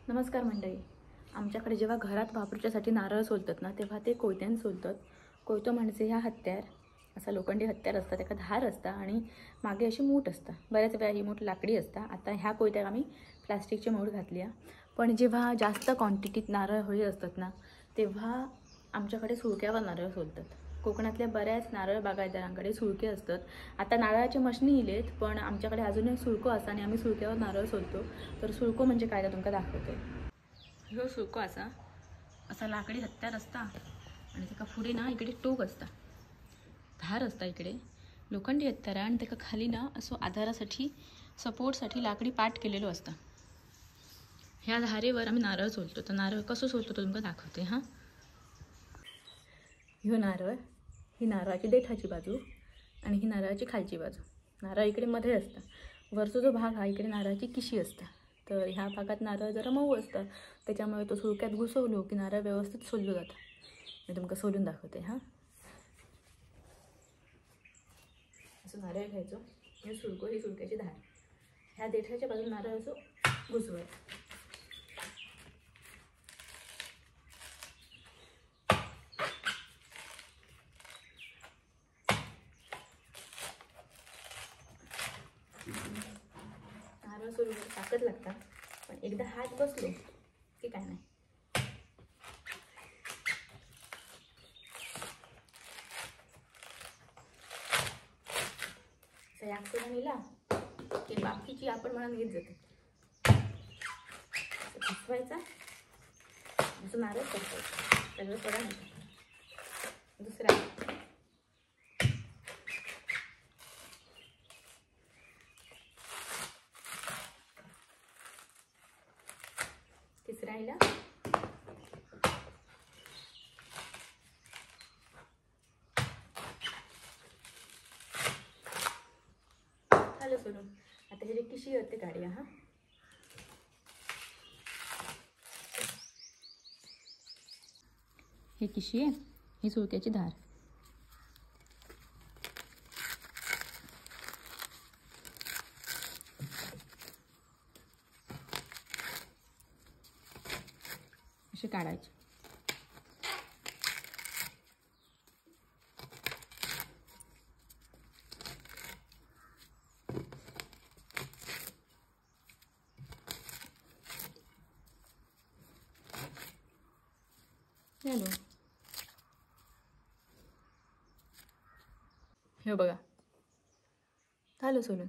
नमस्कार मंडळी. आमच्याकडे जेव्हा घरात वापरूच्यासाठी नारळ सोलतात ना, तेव्हा ते कोयत्याने सोलतात. कोयतो म्हणजे ह्या हत्यार, असा लोखंडी हत्यार असतात, त्याका धार असता आणि मागे अशी मूठ असता. बऱ्याच वेळा ही मूठ लाकडी असता. आता ह्या कोयत्यात आम्ही प्लास्टिकची मूठ घातली आहे. पण जेव्हा जास्त क्वांटिटीत नारळ होई असतात ना, तेव्हा आमच्याकडे सुळक्यावर नारळ सोलतात. कोकणातल्या बऱ्याच नारळ बागायतदारांकडे सुळके असतात. आता नारळाचे मशनी इलेत, पण आमच्याकडे अजूनही सुळको असता आणि आम्ही सुळक्यावर नारळ सोलतो. तर सुळको म्हणजे काय ते तुमका दाखवते. ह्यो सुळको असा लाकडी हत्यार असता आणि त्याका पुढे ना इकडे टोक असता, धार असता इकडे लोखंडी हत्यार आणि त्याका खाली ना असं आधारासाठी सपोर्टसाठी लाकडी पाट केलेलो असता. ह्या धारेवर आम्ही नारळ सोलतो. तर नारळ कसं सोलतो तो तुमका दाखवते. हां, ह्यो नारळ, ही नारळाची देठाची बाजू आणि ही नारळाची खालची बाजू. नारळ इकडे मध्ये असता. वरचा जो भाग हा इकडे नारळाची किशी असता. तर ह्या भागात नारळ जरा मऊ असतात, त्याच्यामुळे तो सुळक्यात घुसवलो की नारळ व्यवस्थित सोललो जातं. मी तुमका सोलून दाखवते. हां, असं नारळ घ्यायचो आणि सुळको ही सुळक्याची धार ह्या देठाच्या बाजून नारळ असं घुसवायचं. नारळ सोलून ताकद लागतात, पण एकदा हात बसलो की काय नाही. याकडे नेला की बाकीची आपण म्हणा घेत जाते. घुसवायचा, असं नारळ करतो त्याच्यावर थोडा नाही. दुसरा तिसरा आईला झालं सोडून. आता हे किशी होते काढूया. हां, हे किशी आहे, ही सुळक्याची धार. अशी काढायची. झालं. हे बघा, झालं सोलून.